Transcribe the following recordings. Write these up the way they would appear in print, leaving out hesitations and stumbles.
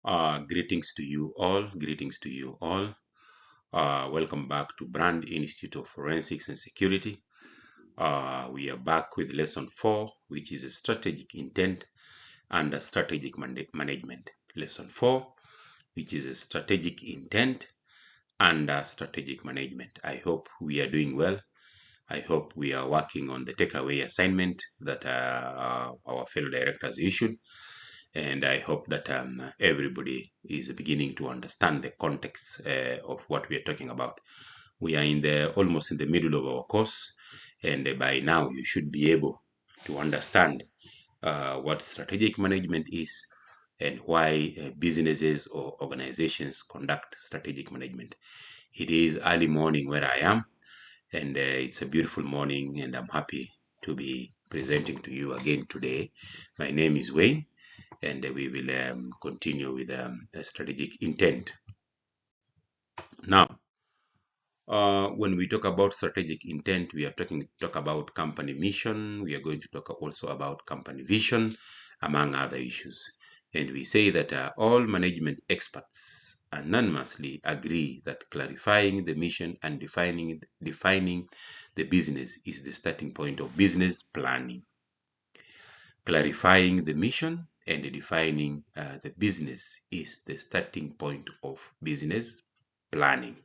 Greetings to you all. Greetings to you all. Welcome back to Brand Institute of Forensics and Security. We are back with lesson 4, which is a strategic intent and a strategic management. Lesson 4, which is a strategic intent and a strategic management. I hope we are doing well. I hope we are working on the takeaway assignment that our fellow directors issued. And I hope that everybody is beginning to understand the context of what we are talking about. We are almost in the middle of our course, and by now you should be able to understand what strategic management is and why businesses or organizations conduct strategic management. It is early morning where I am, and it's a beautiful morning, and I'm happy to be presenting to you again today. My name is Wayne, and we will continue with strategic intent. Now, when we talk about strategic intent, we are talk about company mission. We are going to talk also about company vision, among other issues. And we say that all management experts unanimously agree that clarifying the mission and defining the business is the starting point of business planning. Clarifying the mission and defining the business is the starting point of business planning.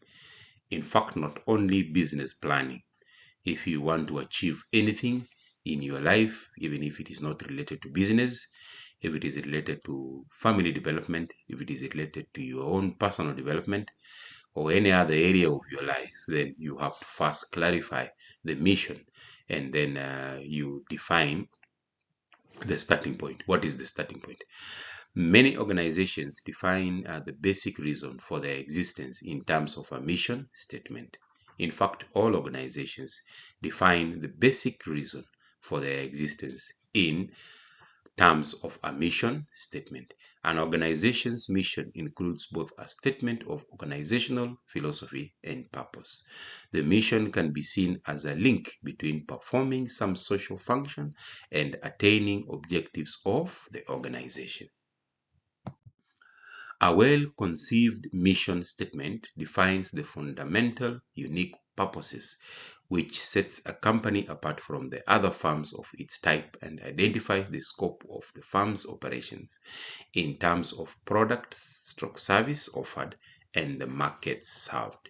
In fact, not only business planning. If you want to achieve anything in your life, even if it is not related to business, if it is related to family development, if it is related to your own personal development, or any other area of your life, then you have to first clarify the mission, and then you define the starting point. What is the starting point? Many organizations define the basic reason for their existence in terms of a mission statement. In fact, all organizations define the basic reason for their existence in terms of a mission statement. An organization's mission includes both a statement of organizational philosophy and purpose. The mission can be seen as a link between performing some social function and attaining objectives of the organization. A well-conceived mission statement defines the fundamental, unique purposes which sets a company apart from the other firms of its type and identifies the scope of the firm's operations in terms of product/service offered and the markets served.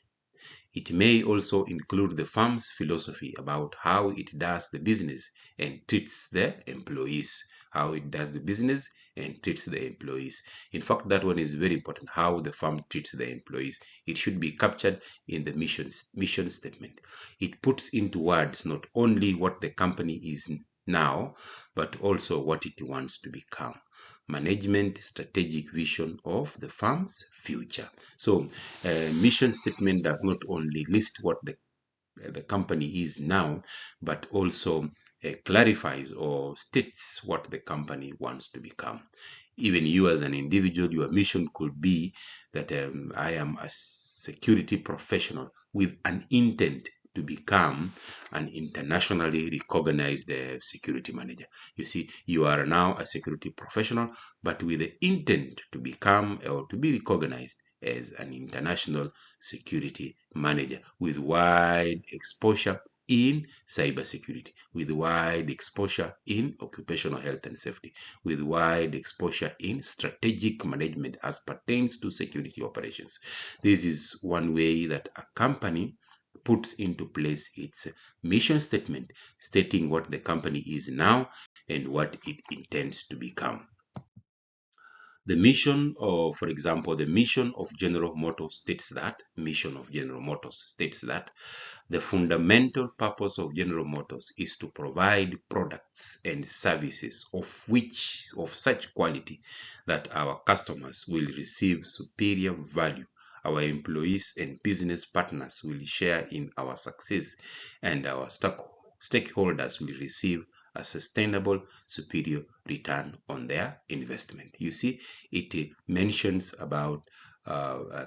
It may also include the firm's philosophy about how it does the business and treats the employees. How it does the business and treats the employees. In fact, that one is very important, how the firm treats the employees. It should be captured in the mission statement. It puts into words not only what the company is now, but also what it wants to become. Management strategic vision of the firm's future. So, mission statement does not only list what the company is now, but also clarifies or states what the company wants to become. Even you as an individual, your mission could be that I am a security professional with an intent to become an internationally recognized security manager. You see, you are now a security professional, but with the intent to become or to be recognized as an international security manager with wide exposure in cybersecurity, with wide exposure in occupational health and safety, with wide exposure in strategic management as pertains to security operations. This is one way that a company puts into place its mission statement, stating what the company is now and what it intends to become. The mission, or for example, the mission of General Motors states that the fundamental purpose of General Motors is to provide products and services of such quality that our customers will receive superior value. Our employees and business partners will share in our success, and our stakeholders will receive a sustainable, superior return on their investment. You see, it mentions about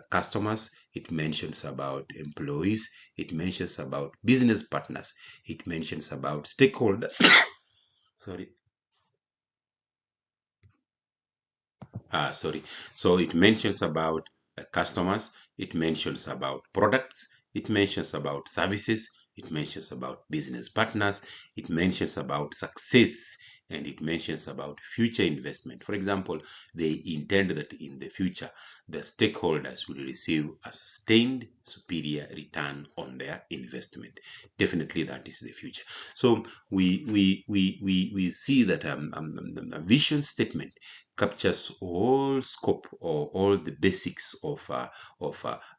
customers, it mentions about employees, it mentions about business partners, it mentions about stakeholders. Sorry. So it mentions about customers, it mentions about products, it mentions about services, it mentions about business partners, it mentions about success, and it mentions about future investment. For example, they intend that in the future, the stakeholders will receive a sustained superior return on their investment. Definitely, that is the future. So we see that a vision statement captures all scope or all the basics of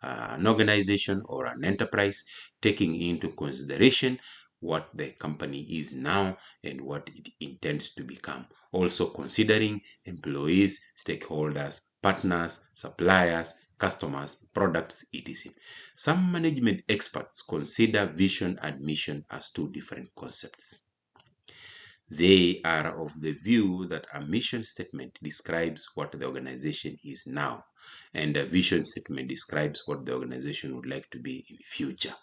an organization or an enterprise, taking into consideration what the company is now and what it intends to become. Also considering employees, stakeholders, partners, suppliers, customers, products, etc. Some management experts consider vision and mission as two different concepts. They are of the view that a mission statement describes what the organization is now, and a vision statement describes what the organization would like to be in future,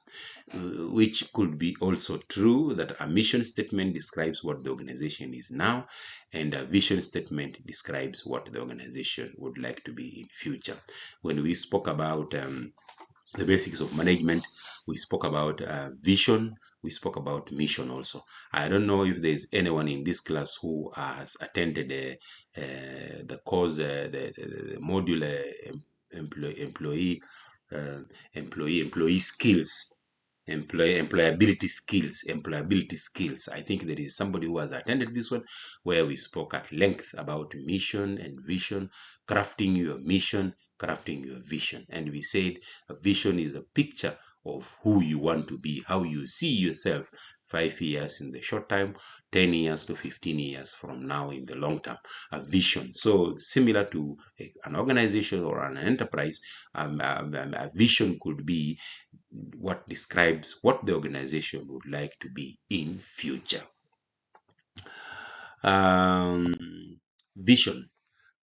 which could be also true that a mission statement describes what the organization is now, and a vision statement describes what the organization would like to be in future. When we spoke about the basics of management, we spoke about vision, we spoke about mission also. I don't know if there's anyone in this class who has attended the course, the module employee skills, employability skills. I think there is somebody who has attended this one, where we spoke at length about mission and vision, crafting your mission, crafting your vision. And we said a vision is a picture of who you want to be, how you see yourself 5 years in the short time, 10 years to 15 years from now in the long term. A vision. So similar to an organization or an enterprise, a vision could be what describes what the organization would like to be in future. Vision.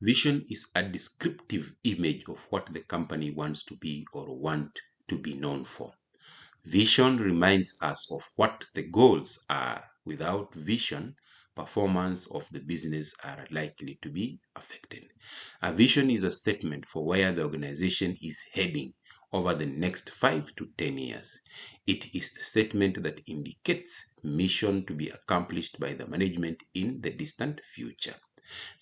Vision is a descriptive image of what the company wants to be or want to be known for. Vision reminds us of what the goals are. Without vision, performance of the business are likely to be affected. A vision is a statement for where the organization is heading over the next 5 to 10 years. It is the statement that indicates mission to be accomplished by the management in the distant future.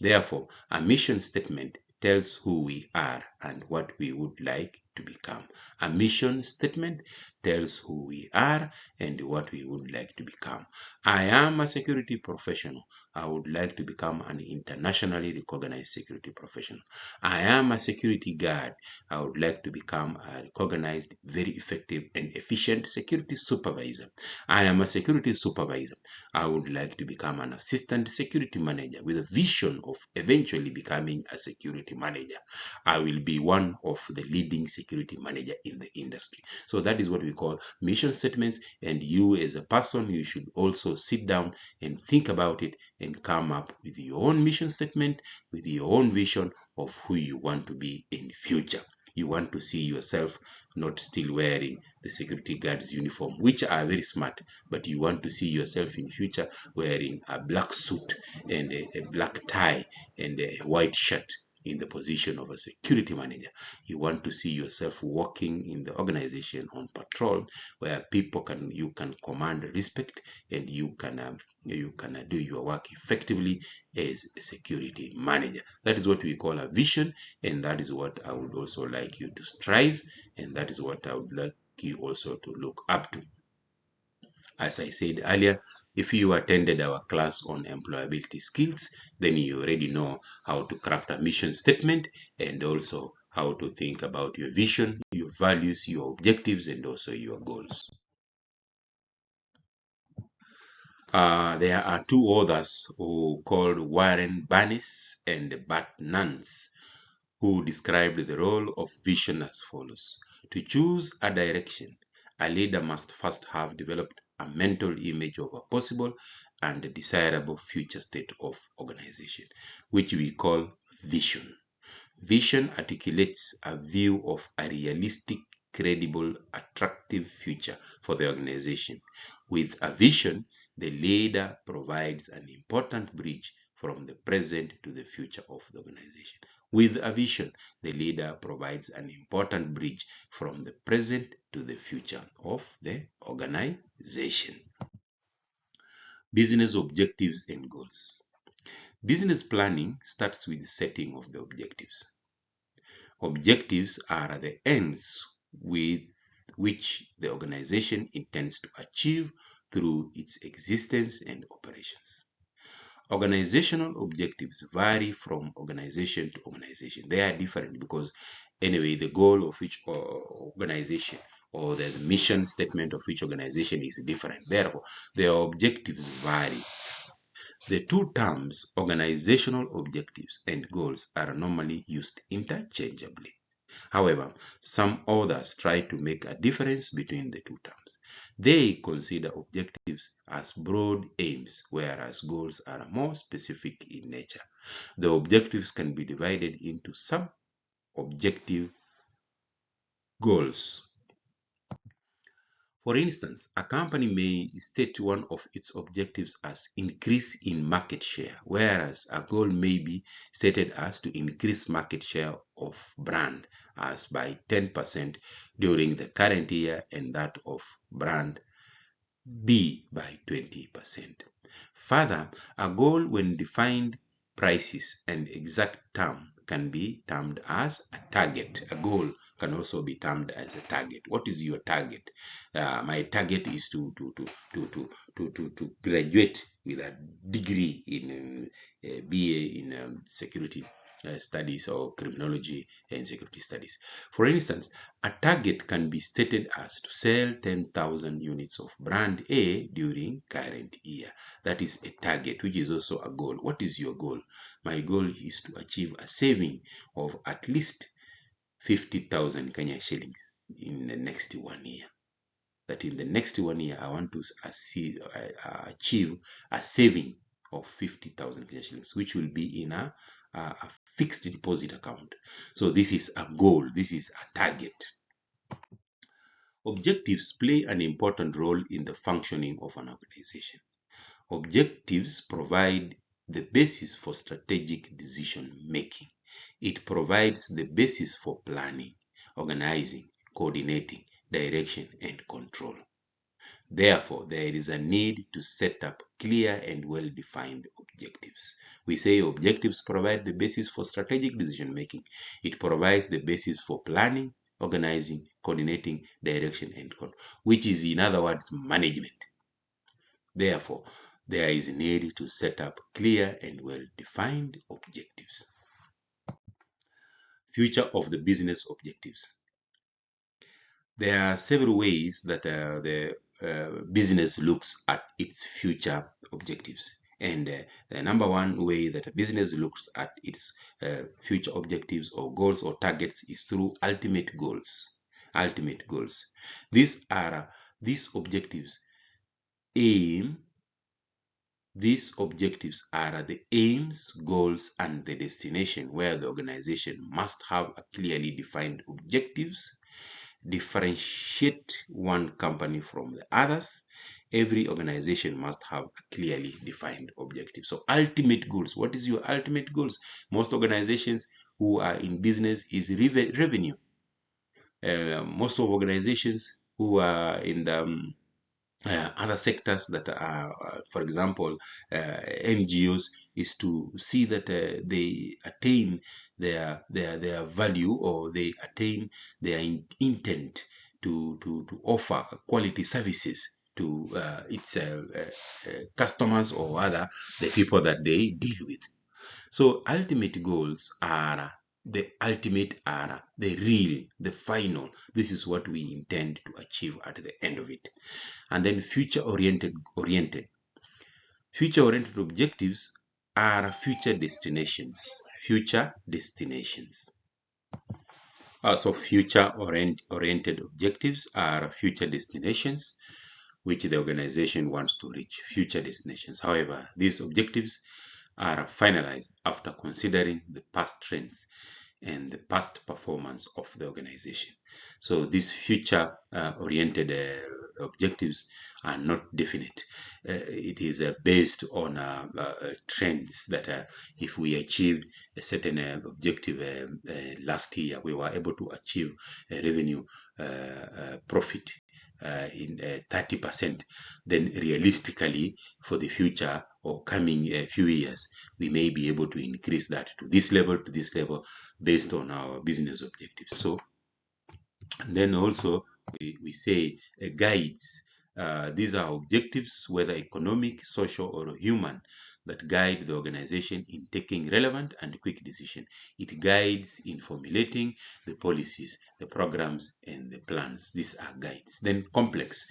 Therefore, a mission statement tells who we are and what we would like to become. A mission statement tells who we are and what we would like to become. I am a security professional. I would like to become an internationally recognized security professional. I am a security guard. I would like to become a recognized, very effective and efficient security supervisor. I am a security supervisor. I would like to become an assistant security manager with a vision of eventually becoming a security manager. I will be one of the leading security manager in the industry. So that is what we call mission statements, and you as a person, you should also sit down and think about it and come up with your own mission statement, with your own vision of who you want to be in future. You want to see yourself not still wearing the security guard's uniform, which are very smart, but you want to see yourself in future wearing a black suit and a black tie and a white shirt in the position of a security manager. You want to see yourself working in the organization on patrol, where you can command respect, and you can do your work effectively as a security manager. That is what we call a vision, and that is what I would also like you to strive, and that is what I would like you also to look up to. As I said earlier, if you attended our class on employability skills, then you already know how to craft a mission statement and also how to think about your vision, your values, your objectives, and also your goals. There are two authors who called Warren Barnes and Bart Nance, who described the role of vision as follows. To choose a direction, a leader must first have developed a mental image of a possible and desirable future state of organization, which we call vision. Vision articulates a view of a realistic, credible, attractive future for the organization. With a vision, the leader provides an important bridge from the present to the future of the organization. With a vision, the leader provides an important bridge from the present to the future of the organization. Business objectives and goals. Business planning starts with the setting of the objectives. Objectives are the ends with which the organization intends to achieve through its existence and operations. Organizational objectives vary from organization to organization. They are different because anyway, the goal of each organization or the mission statement of each organization is different. Therefore, their objectives vary. The two terms, organizational objectives and goals, are normally used interchangeably. However, some authors try to make a difference between the two terms. They consider objectives as broad aims, whereas goals are more specific in nature. The objectives can be divided into sub-objective goals. For instance, a company may state one of its objectives as increase in market share, whereas a goal may be stated as to increase market share of brand as by 10% during the current year and that of brand B by 20%. Further, a goal when defined prices and exact term can be termed as a target. A goal can also be termed as a target. What is your target? My target is to graduate with a degree in BA in security studies or criminology and security studies. For instance, a target can be stated as to sell 10,000 units of brand A during current year. That is a target, which is also a goal. What is your goal? My goal is to achieve a saving of at least 50,000 Kenya shillings in the next 1 year. That in the next 1 year, I want to achieve a saving of 50,000 Kenya shillings, which will be in a fixed deposit account. So this is a goal. This is a target. Objectives play an important role in the functioning of an organization. Objectives provide the basis for strategic decision making. It provides the basis for planning, organizing, coordinating, direction, and control. Therefore, there is a need to set up clear and well-defined objectives. We say objectives provide the basis for strategic decision making. It provides the basis for planning, organizing, coordinating, direction, and control, which is, in other words, management. Therefore, there is a need to set up clear and well-defined objectives. Future of the business objectives. There are several ways that the business looks at its future objectives. And the number one way that a business looks at its future objectives or goals or targets is through ultimate goals. Ultimate goals. These objectives are the aims, goals, and the destination where the organization must have a clearly defined objectives, differentiate one company from the others. Every organization must have a clearly defined objective. So ultimate goals. What is your ultimate goals? Most organizations who are in business is revenue. Most of organizations who are in the other sectors that are, for example, NGOs, is to see that they attain their value, or they attain their intent to offer quality services to its customers or the people that they deal with. So ultimate goals are the ultimate, are the real, the final. This is what we intend to achieve at the end of it. And then future oriented objectives are future destinations. So future oriented objectives are future destinations which the organization wants to reach. Future destinations. However, these objectives are finalized after considering the past trends and the past performance of the organization. So these future-oriented objectives are not definite. It is based on trends that if we achieved a certain objective last year, we were able to achieve a revenue profit in 30%, then realistically for the future or coming few years, we may be able to increase that to this level, based on our business objectives. So, and then also we say guides. These are objectives, whether economic, social, or human, that guide the organization in taking relevant and quick decisions. It guides in formulating the policies, the programs, and the plans. These are guides. Then complex.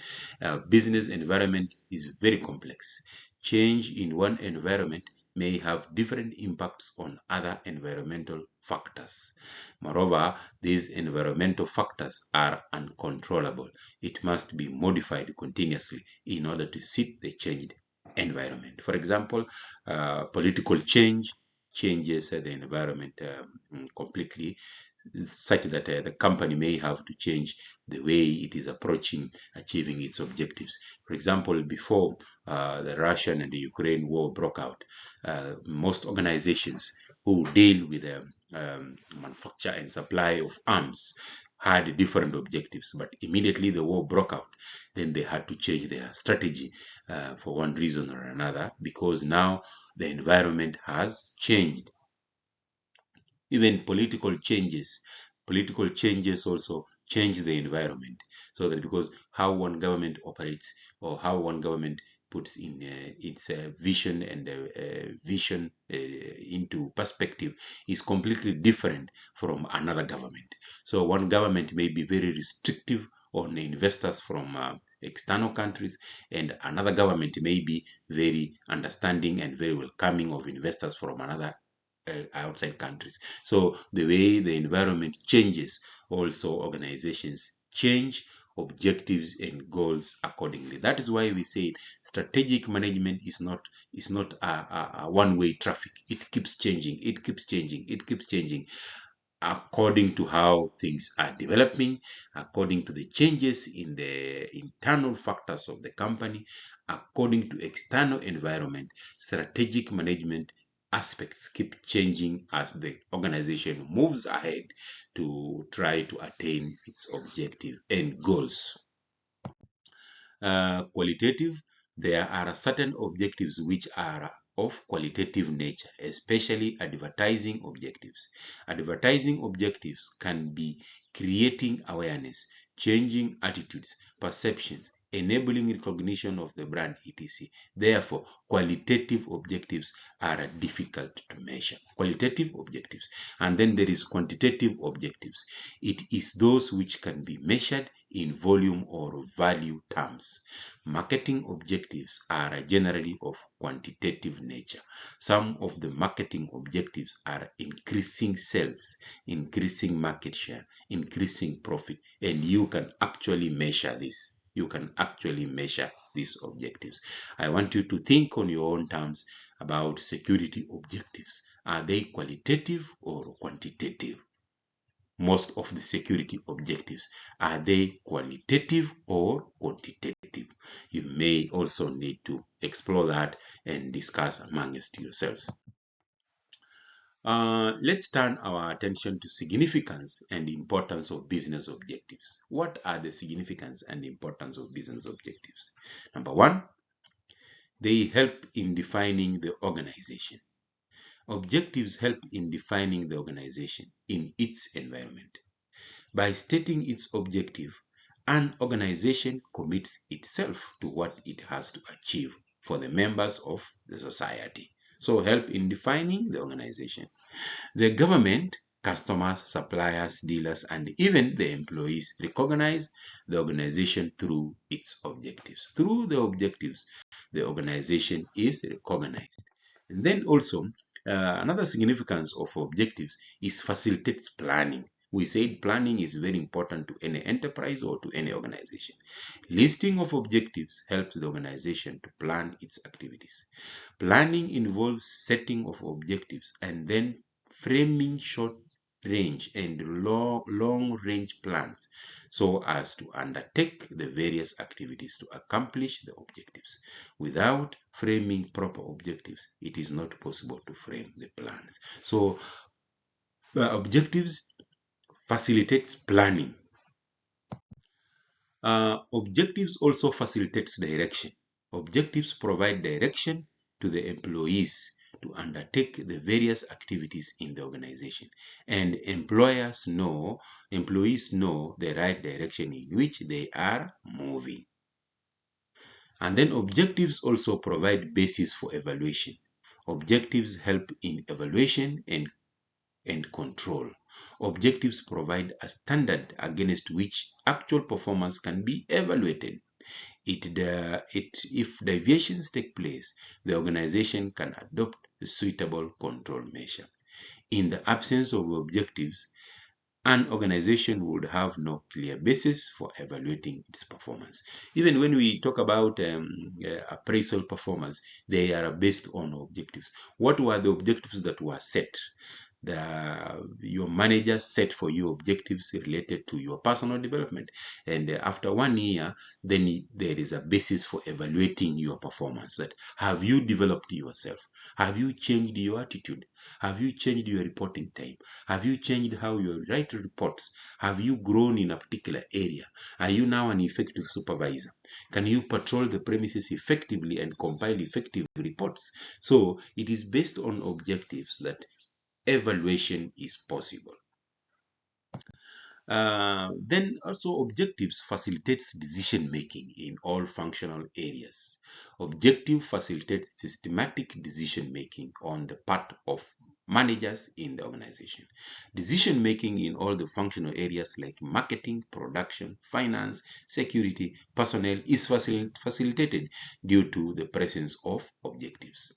Business environment is very complex. Change in one environment may have different impacts on other environmental factors. Moreover, these environmental factors are uncontrollable. It must be modified continuously in order to suit the changed environment. For example, political change changes the environment completely, such that the company may have to change the way it is approaching achieving its objectives. For example, before the Russian and the Ukraine war broke out, most organizations who deal with the manufacture and supply of arms had different objectives, but immediately the war broke out, then they had to change their strategy for one reason or another, because now the environment has changed. Even political changes also change the environment, so that because how one government operates or how one government puts in its vision and vision into perspective is completely different from another government. So one government may be very restrictive on investors from external countries, and another government may be very understanding and very welcoming of investors from another outside countries. So the way the environment changes, also organizations change objectives and goals accordingly. That is why we say strategic management is not a one-way traffic. It keeps changing, according to how things are developing, according to the changes in the internal factors of the company, according to external environment. Strategic management aspects keep changing as the organization moves ahead to try to attain its objective and goals. Qualitative, there are certain objectives which are of qualitative nature, especially advertising objectives. Advertising objectives can be creating awareness, changing attitudes, perceptions, enabling recognition of the brand, etc. Therefore, qualitative objectives are difficult to measure. Qualitative objectives. And then there is quantitative objectives. It is those which can be measured in volume or value terms. Marketing objectives are generally of quantitative nature. Some of the marketing objectives are increasing sales, increasing market share, increasing profit, and you can actually measure this. You can actually measure these objectives. I want you to think on your own terms about security objectives. Are they qualitative or quantitative? Most of the security objectives, are they qualitative or quantitative? You may also need to explore that and discuss amongst yourselves. Let's turn our attention to significance and importance of business objectives. What are the significance and importance of business objectives? Number one, they help in defining the organization. Objectives help in defining the organization in its environment. By stating its objective, an organization commits itself to what it has to achieve for the members of the society. So help in defining the organization. The government, customers, suppliers, dealers, and even the employees recognize the organization through its objectives. Through the objectives, the organization is recognized. And then also, another significance of objectives is facilitates planning. We said planning is very important to any enterprise or to any organization. Listing of objectives helps the organization to plan its activities. Planning involves setting of objectives and then framing short, range and long range plans so as to undertake the various activities to accomplish the objectives. Without framing proper objectives, it is not possible to frame the plans. So objectives facilitates planning. Objectives also facilitates direction. Objectives provide direction to the employees to undertake the various activities in the organization, and employees know the right direction in which they are moving. And then objectives also provide basis for evaluation. Objectives help in evaluation and control. Objectives provide a standard against which actual performance can be evaluated. If deviations take place, the organization can adopt a suitable control measure. In the absence of objectives, an organization would have no clear basis for evaluating its performance. Even when we talk about appraisal performance, they are based on objectives. What were the objectives that were set? Your manager set for you objectives related to your personal development, and after 1 year, then there is a basis for evaluating your performance. That have you developed yourself? Have you changed your attitude? Have you changed your reporting time? Have you changed how you write reports? Have you grown in a particular area? Are you now an effective supervisor? Can you patrol the premises effectively and compile effective reports? So it is based on objectives that evaluation is possible. Then also objectives facilitates decision making in all functional areas. Objective facilitates systematic decision making on the part of managers in the organization. Decision making in all the functional areas like marketing, production, finance, security, personnel is facilitated due to the presence of objectives.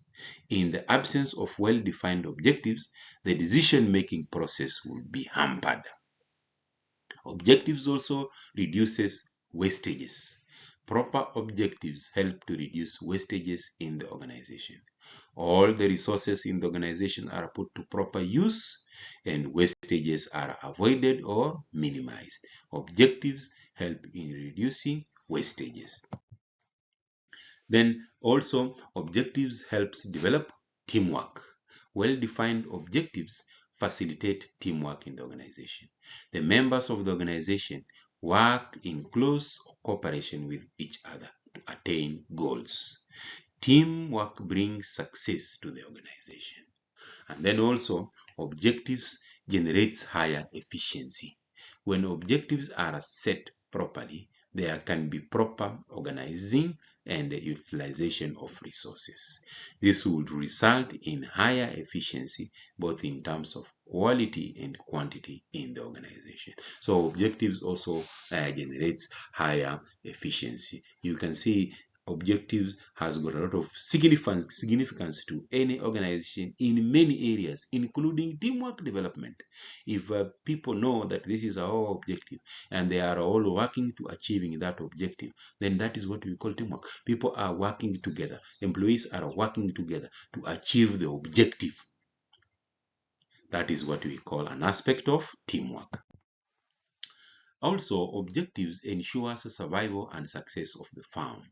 In the absence of well-defined objectives, the decision-making process will be hampered. Objectives also reduces wastages. Proper objectives help to reduce wastages in the organization. All the resources in the organization are put to proper use and wastages are avoided or minimized. Objectives help in reducing wastages. Then also objectives helps develop teamwork. Well-defined objectives facilitate teamwork in the organization. The members of the organization work in close cooperation with each other to attain goals. Teamwork brings success to the organization. And then also objectives generates higher efficiency. When objectives are set properly, there can be proper organizing and utilization of resources. This would result in higher efficiency, both in terms of quality and quantity in the organization. So objectives also generates higher efficiency. You can see objectives has got a lot of significance to any organization in many areas, including teamwork development. If people know that this is our objective and they are all working to achieving that objective, then that is what we call teamwork. People are working together. Employees are working together to achieve the objective. That is what we call an aspect of teamwork. Also, objectives ensures survival and success of the firm.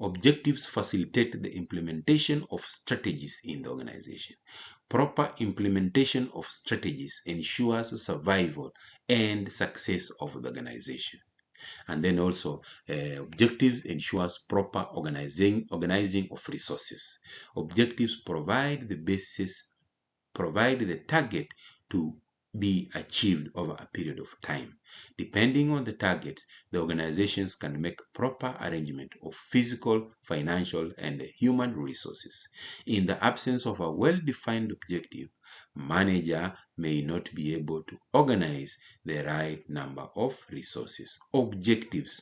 Objectives facilitate the implementation of strategies in the organization. Proper implementation of strategies ensures survival and success of the organization. And then also objectives ensures proper organizing of resources. Objectives provide the target to be achieved over a period of time. Depending on the targets, the organizations can make proper arrangement of physical, financial, and human resources. In the absence of a well-defined objective, manager may not be able to organize the right number of resources. Objectives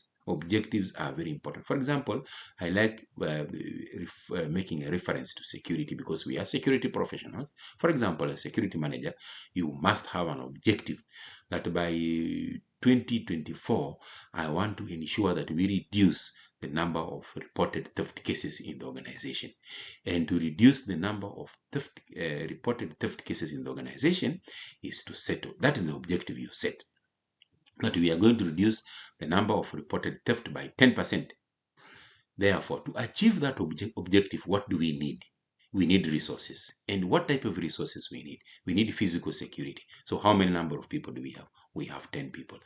are very important. For example, I like making a reference to security because we are security professionals. For example, a security manager, you must have an objective that by 2024, I want to ensure that we reduce the number of reported theft cases in the organization. And to reduce the number of reported theft cases in the organization is to settle. That is the objective you set. That we are going to reduce the number of reported theft by 10%. Therefore, to achieve that objective, what do we need? We need resources. And what type of resources we need? We need physical security. So how many number of people do we have? We have 10 people.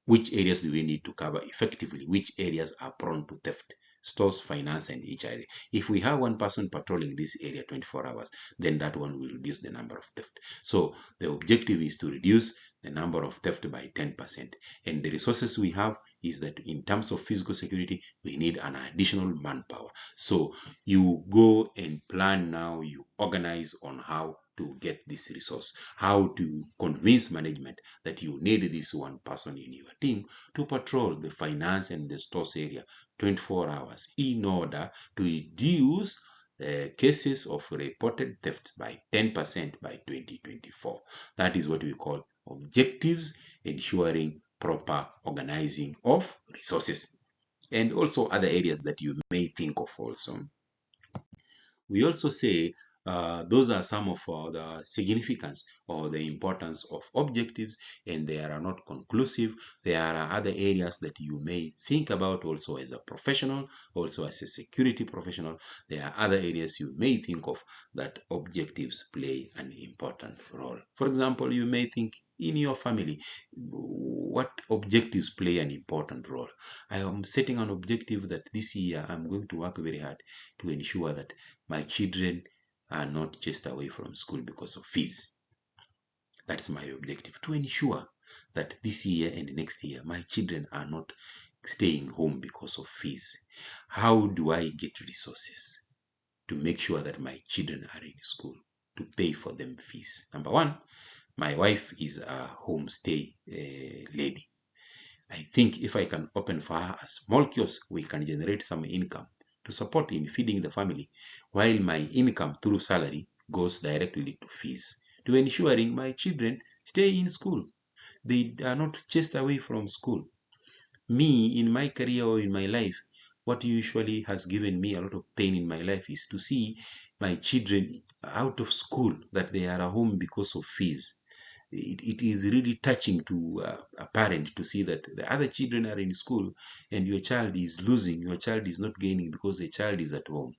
Which areas do we need to cover effectively? Which areas are prone to theft? Stores, finance, and each area. If we have one person patrolling this area 24 hours, then that one will reduce the number of theft. So the objective is to reduce the number of theft by 10%. And the resources we have is that in terms of physical security, we need an additional manpower. So you go and plan now, you organize on how to get this resource, how to convince management that you need this one person in your team to patrol the finance and the stores area 24 hours in order to reduce cases of reported theft by 10% by 2024. That is what we call objectives, ensuring proper organizing of resources. And also other areas that you may think of also. We also say those are some of the significance or the importance of objectives, and they are not conclusive. There are other areas that you may think about also as a professional, also as a security professional. There are other areas you may think of that objectives play an important role. For example, you may think in your family, what objectives play an important role? I am setting an objective that this year I'm going to work very hard to ensure that my children are not chased away from school because of fees. That's my objective, to ensure that this year and next year my children are not staying home because of fees. How do I get resources to make sure that my children are in school, to pay for them fees? Number one, my wife is a homestay lady. I think if I can open for her a small kiosk, we can generate some income to support in feeding the family, while my income through salary goes directly to fees, to ensuring my children stay in school. They are not chased away from school. Me, in my career or in my life, what usually has given me a lot of pain in my life is to see my children out of school, that they are at home because of fees. It is really touching to a parent to see that the other children are in school and your child is losing, your child is not gaining because the child is at home.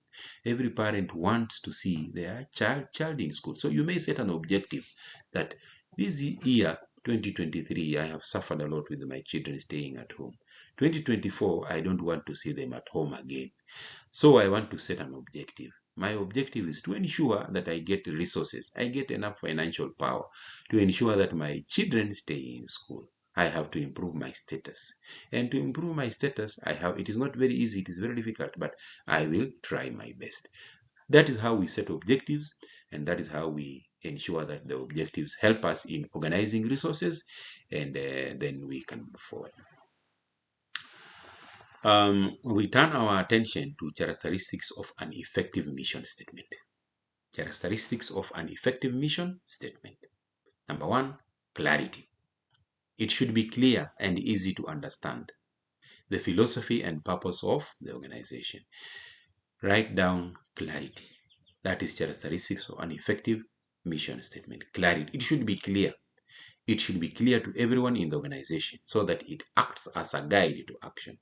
Every parent wants to see their child in school. So you may set an objective that this year 2023 I have suffered a lot with my children staying at home. 2024 I don't want to see them at home again. So I want to set an objective. My objective is to ensure that I get resources, I get enough financial power to ensure that my children stay in school. I have to improve my status. And to improve my status, it is not very easy, it is very difficult, but I will try my best. That is how we set objectives, and that is how we ensure that the objectives help us in organizing resources, and then we can move forward. We turn our attention to characteristics of an effective mission statement. Characteristics of an effective mission statement. Number one, clarity. It should be clear and easy to understand the philosophy and purpose of the organization. Write down clarity. That is characteristics of an effective mission statement. Clarity. It should be clear. It should be clear to everyone in the organization so that it acts as a guide to action.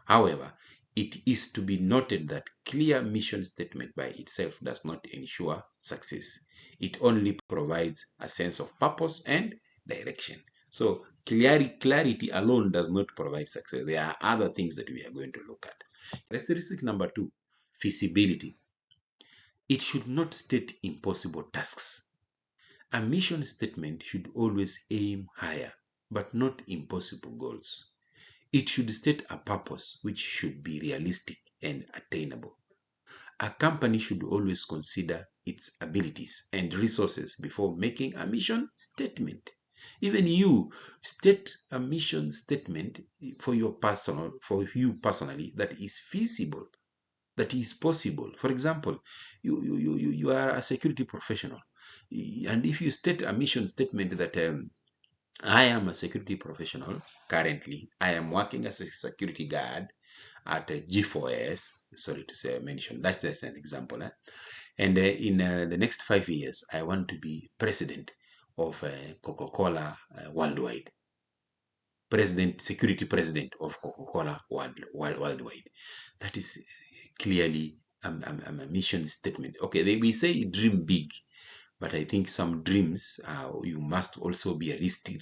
However, it is to be noted that clear mission statement by itself does not ensure success. It only provides a sense of purpose and direction. So clarity alone does not provide success. There are other things that we are going to look at. Characteristic number two, feasibility. It should not state impossible tasks. A mission statement should always aim higher, but not impossible goals. It should state a purpose which should be realistic and attainable. A company should always consider its abilities and resources before making a mission statement. Even you state a mission statement for you personally that is feasible, that is possible. For example, you are a security professional, and if you state a mission statement that I am a security professional currently, I am working as a security guard, at G4S. Sorry to say, I mentioned that's just an example. And in the next 5 years, I want to be president of Coca-Cola worldwide. Security president of Coca-Cola worldwide. That is clearly a mission statement. Okay, we say dream big, but I think some dreams, you must also be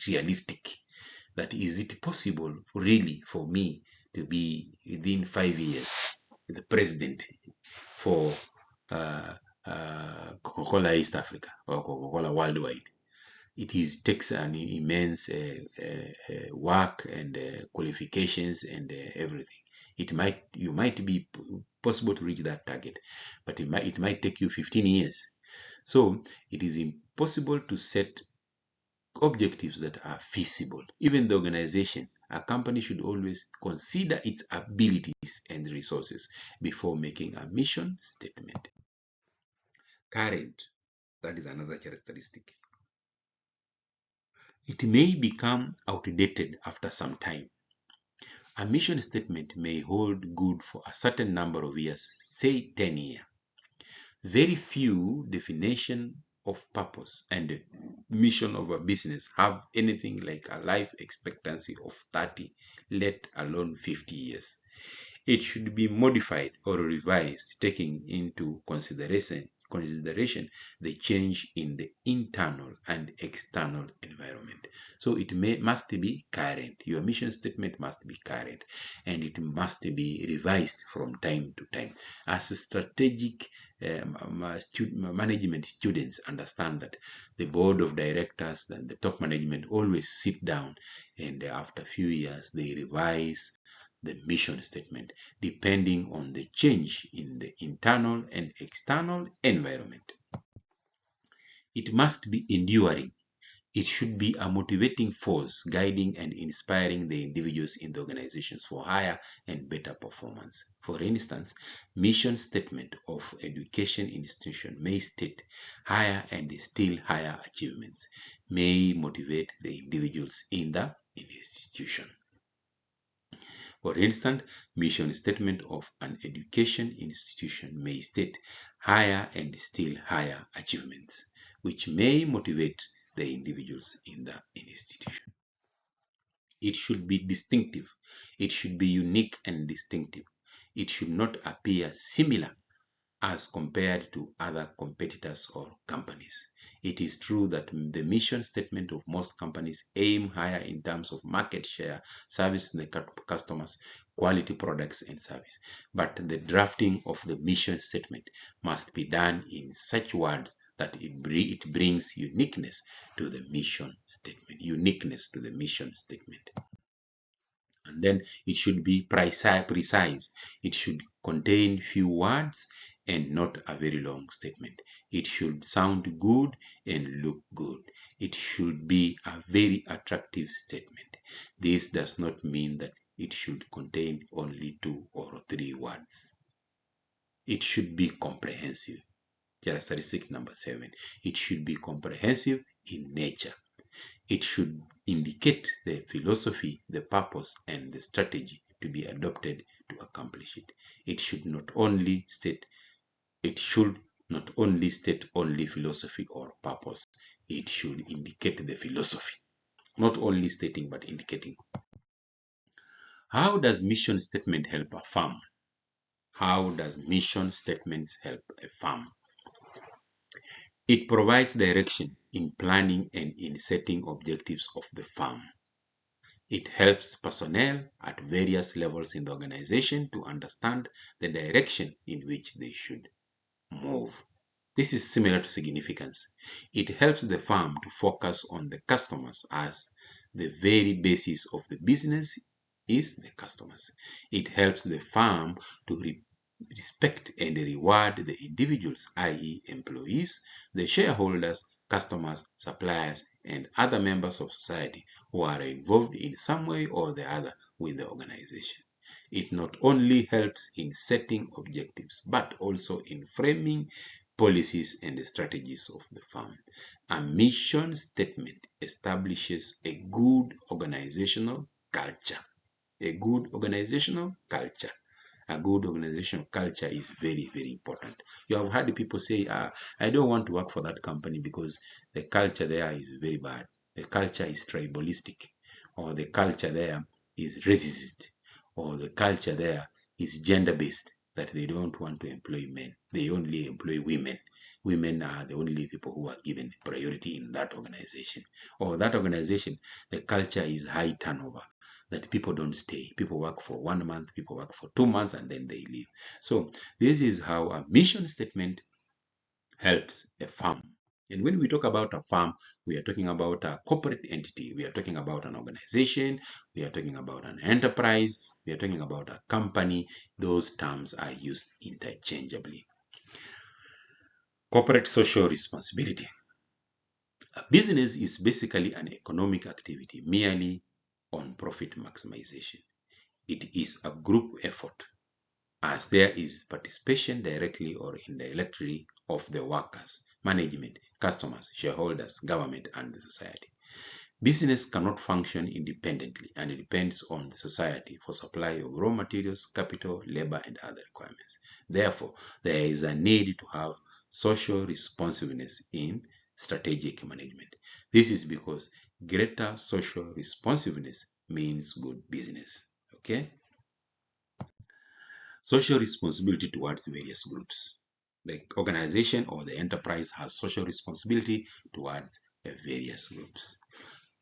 realistic. That is it possible really for me to be within 5 years the president for Coca-Cola East Africa or Coca-Cola worldwide? It takes an immense work and qualifications and everything. You might be possible to reach that target, but it might take you 15 years. So it is impossible to set objectives that are feasible. Even the organization, a company should always consider its abilities and resources before making a mission statement. Current, that is another characteristic. It may become outdated after some time. A mission statement may hold good for a certain number of years, say 10 years. Very few definition of purpose and mission of a business have anything like a life expectancy of 30, let alone 50 years. It should be modified or revised, taking into consideration the change in the internal and external environment. So it must be current. Your mission statement must be current, and it must be revised from time to time. As a strategic management students understand that the board of directors and the top management always sit down, and after a few years they revise the mission statement depending on the change in the internal and external environment. It must be enduring. It should be a motivating force guiding and inspiring the individuals in the organizations for higher and better performance. For instance, mission statement of education institution may state higher and still higher achievements, may motivate the individuals in the institution. For instance, mission statement of an education institution may state higher and still higher achievements, which may motivate the individuals in the institution. It should be distinctive. It should be unique and distinctive. It should not appear similar as compared to other competitors or companies. It is true that the mission statement of most companies aim higher in terms of market share, service to the customers, quality products and service. But the drafting of the mission statement must be done in such words that it brings uniqueness to the mission statement. And then it should be precise. It should contain few words and not a very long statement. It should sound good and look good. It should be a very attractive statement. This does not mean that it should contain only 2 or 3 words. It should be comprehensive. Characteristic number 7. It should be comprehensive in nature. It should indicate the philosophy, the purpose, and the strategy to be adopted to accomplish it. It should not only state only philosophy or purpose. It should indicate the philosophy. Not only stating, but indicating. How does mission statement help a firm? How does mission statements help a firm? It provides direction in planning and in setting objectives of the firm. It helps personnel at various levels in the organization to understand the direction in which they should move. This is similar to significance. It helps the firm to focus on the customers, as the very basis of the business is the customers. It helps the firm to respect and reward the individuals, i.e. employees, the shareholders, customers, suppliers, and other members of society who are involved in some way or the other with the organization. It not only helps in setting objectives, but also in framing policies and strategies of the firm. A mission statement establishes a good organizational culture. A good organizational culture. A good organizational culture is very, very important. You have heard people say, I don't want to work for that company because the culture there is very bad. The culture is tribalistic, or the culture there is racist, or the culture there is gender-based, that they don't want to employ men. They only employ women. Women are the only people who are given priority in that organization. Or that organization, the culture is high turnover, that people don't stay. People work for 1 month, people work for 2 months, and then they leave. So this is how a mission statement helps a firm. And when we talk about a firm, we are talking about a corporate entity. We are talking about an organization. We are talking about an enterprise. We are talking about a company. Those terms are used interchangeably. Corporate social responsibility. A business is basically an economic activity merely on profit maximization. It is a group effort, as there is participation directly or indirectly of the workers, management, customers, shareholders, government, and the society. Business cannot function independently, and it depends on the society for supply of raw materials, capital, labor, and other requirements. Therefore, there is a need to have social responsiveness in strategic management. This is because greater social responsiveness means good business. Okay? Social responsibility towards various groups. The organization or the enterprise has social responsibility towards various groups.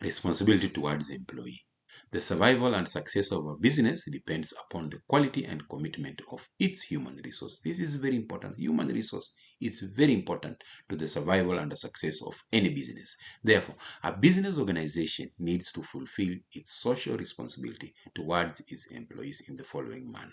Responsibility towards the employee. The survival and success of a business depends upon the quality and commitment of its human resource. This is very important. Human resource is very important to the survival and the success of any business. Therefore, a business organization needs to fulfill its social responsibility towards its employees in the following manner.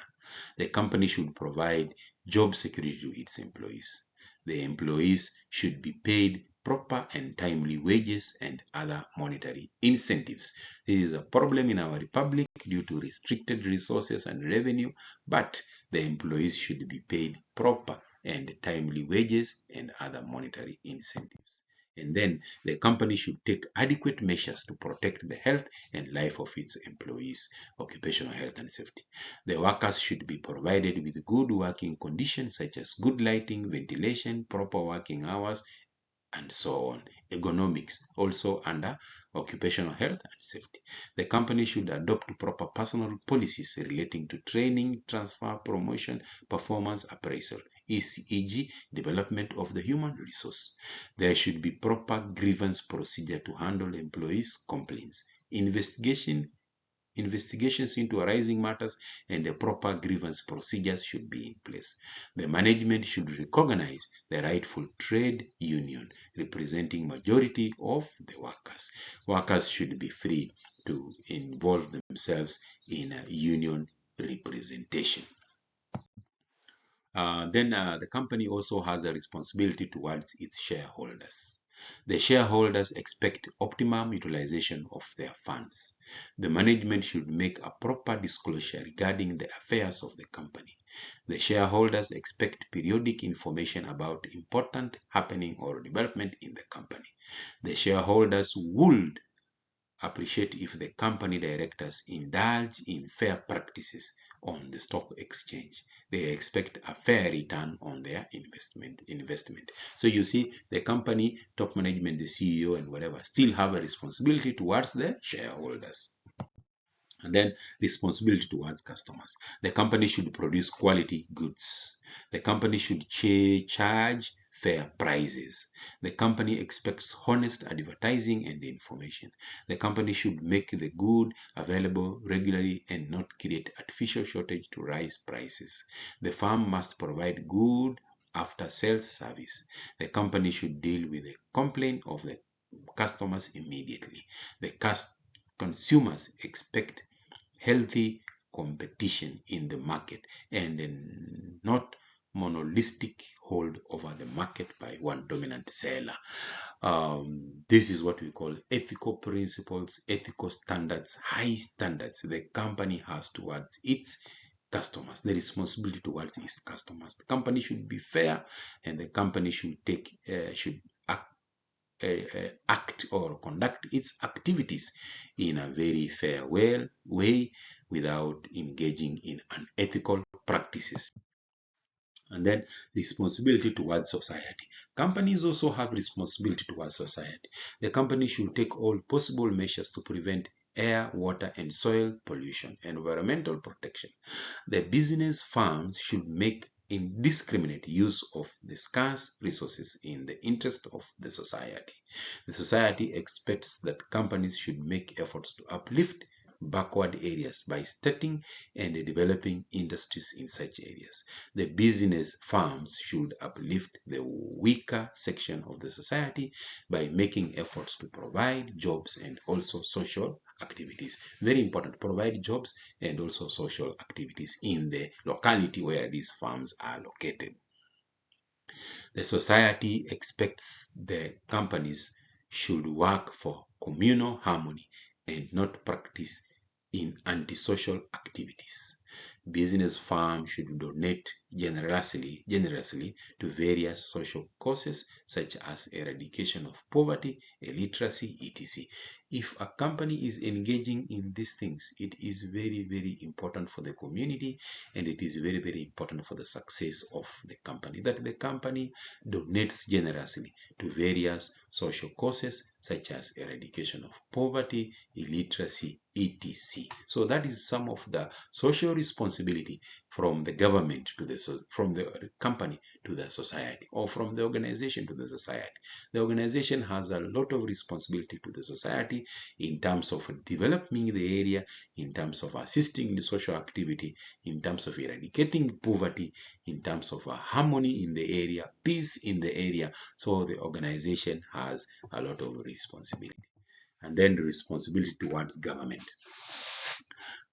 The company should provide job security to its employees. The employees should be paid proper and timely wages and other monetary incentives. This is a problem in our republic due to restricted resources and revenue, but the employees should be paid proper and timely wages and other monetary incentives. And then the company should take adequate measures to protect the health and life of its employees, occupational health and safety. The workers should be provided with good working conditions such as good lighting, ventilation, proper working hours, and so on. Ergonomics, also under occupational health and safety. The company should adopt proper personal policies relating to training, transfer, promotion, performance appraisal, e.g., development of the human resource. There should be proper grievance procedure to handle employees' complaints. Investigations into arising matters and the proper grievance procedures should be in place. The management should recognize the rightful trade union representing majority of the workers. Workers should be free to involve themselves in a union representation. Then the company also has a responsibility towards its shareholders. The shareholders expect optimum utilization of their funds. The management should make a proper disclosure regarding the affairs of the company. The shareholders expect periodic information about important happening or development in the company. The shareholders would appreciate if the company directors indulge in fair practices on the stock exchange. They expect a fair return on their investment. So you see, the company, top management, the CEO and whatever, still have a responsibility towards the shareholders. And then responsibility towards customers. The company should produce quality goods. The company should charge fair prices. The company expects honest advertising and information. The company should make the good available regularly and not create artificial shortage to raise prices. The firm must provide good after-sales service. The company should deal with the complaint of the customers immediately. The consumers expect healthy competition in the market and not monopolistic hold over the market by one dominant seller. This is what we call ethical principles, ethical standards, high standards the company has towards its customers, the responsibility towards its customers. The company should be fair, and the company should act act or conduct its activities in a very fair way without engaging in unethical practices. And then responsibility towards society. Companies also have responsibility towards society. The company should take all possible measures to prevent air, water, and soil pollution, environmental protection. The business firms should make indiscriminate use of the scarce resources in the interest of the society. The society expects that companies should make efforts to uplift backward areas by starting and developing industries in such areas. The business firms should uplift the weaker section of the society by making efforts to provide jobs and also social activities. Very important, provide jobs and also social activities in the locality where these firms are located. The society expects the companies should work for communal harmony and not practice in antisocial activities. Business firms should donate generously to various social causes such as eradication of poverty, illiteracy, etc. If a company is engaging in these things, it is very, very important for the community, and it is very, very important for the success of the company that the company donates generously to various social causes such as eradication of poverty, illiteracy, etc. So that is some of the social responsibility from the government to from the company to the society, or from the organization to the society. The organization has a lot of responsibility to the society in terms of developing the area, in terms of assisting the social activity, in terms of eradicating poverty, in terms of harmony in the area, peace in the area. So the organization has a lot of responsibility. And then responsibility towards government.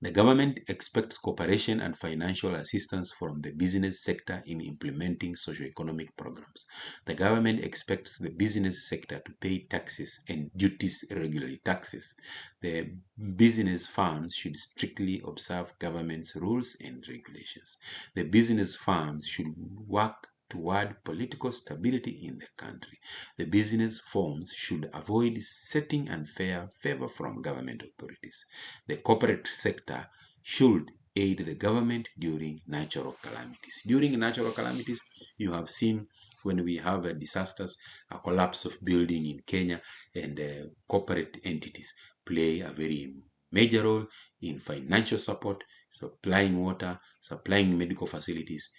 The government expects cooperation and financial assistance from the business sector in implementing socio-economic programs. The government expects the business sector to pay taxes and duties regularly. The business firms should strictly observe government's rules and regulations. The business firms should work toward political stability in the country. The business firms should avoid setting unfair favor from government authorities. The corporate sector should aid the government during natural calamities. During natural calamities, you have seen when we have a disasters, a collapse of building in Kenya, and corporate entities play a very major role in financial support, supplying water, supplying medical facilities,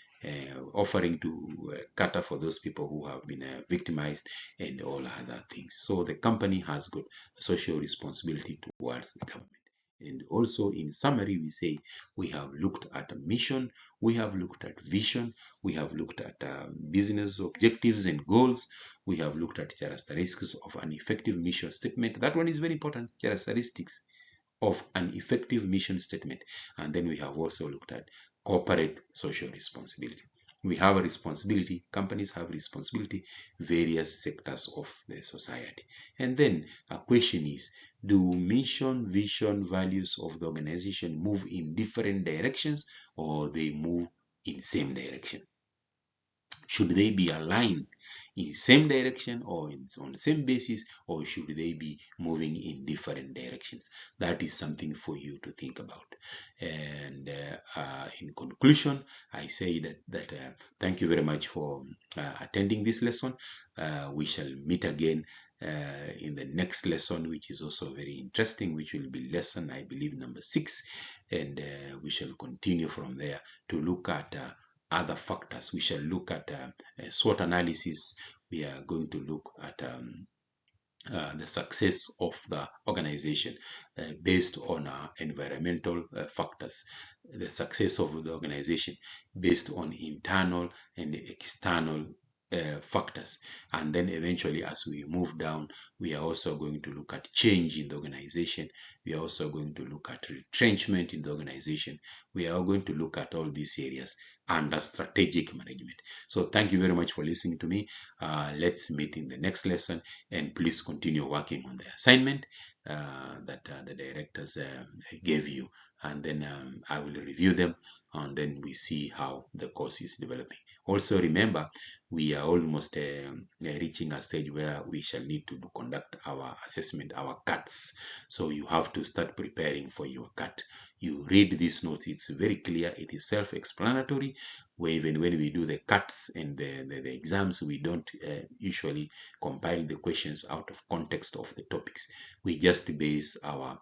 offering to cater for those people who have been victimized, and all other things. So the company has got social responsibility towards the government. And also, in summary, we say we have looked at a mission, we have looked at vision, we have looked at business objectives and goals, we have looked at characteristics of an effective mission statement. That one is very important, characteristics of an effective mission statement. And then we have also looked at corporate social responsibility. We have a responsibility, companies have responsibility, various sectors of the society. And then a question is, do mission, vision, values of the organization move in different directions, or they move in same direction? Should they be aligned in the same direction, or on the same basis, or should they be moving in different directions? That is something for you to think about. And in conclusion, I say that thank you very much for attending this lesson. We shall meet again in the next lesson, which is also very interesting, which will be lesson, I believe, number 6, and we shall continue from there to look at other factors. We shall look at SWOT analysis. We are going to look at the success of the organization based on environmental factors, the success of the organization based on internal and external factors. And then eventually, as we move down, we are also going to look at change in the organization. We are also going to look at retrenchment in the organization. We are going to look at all these areas under strategic management. So thank you very much for listening to me. Let's meet in the next lesson, and please continue working on the assignment that the directors gave you, and then I will review them, and then we see how the course is developing. Also remember, we are almost reaching a stage where we shall need to conduct our assessment, our CATs. So you have to start preparing for your CAT. You read these notes, it's very clear, it is self-explanatory, where even when we do the CATs and the exams, we don't usually compile the questions out of context of the topics. We just base our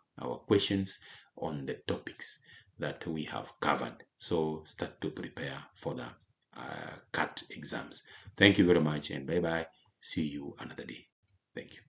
questions on the topics that we have covered. So start to prepare for the CAT exams. Thank you very much, and bye bye. See you another day. Thank you.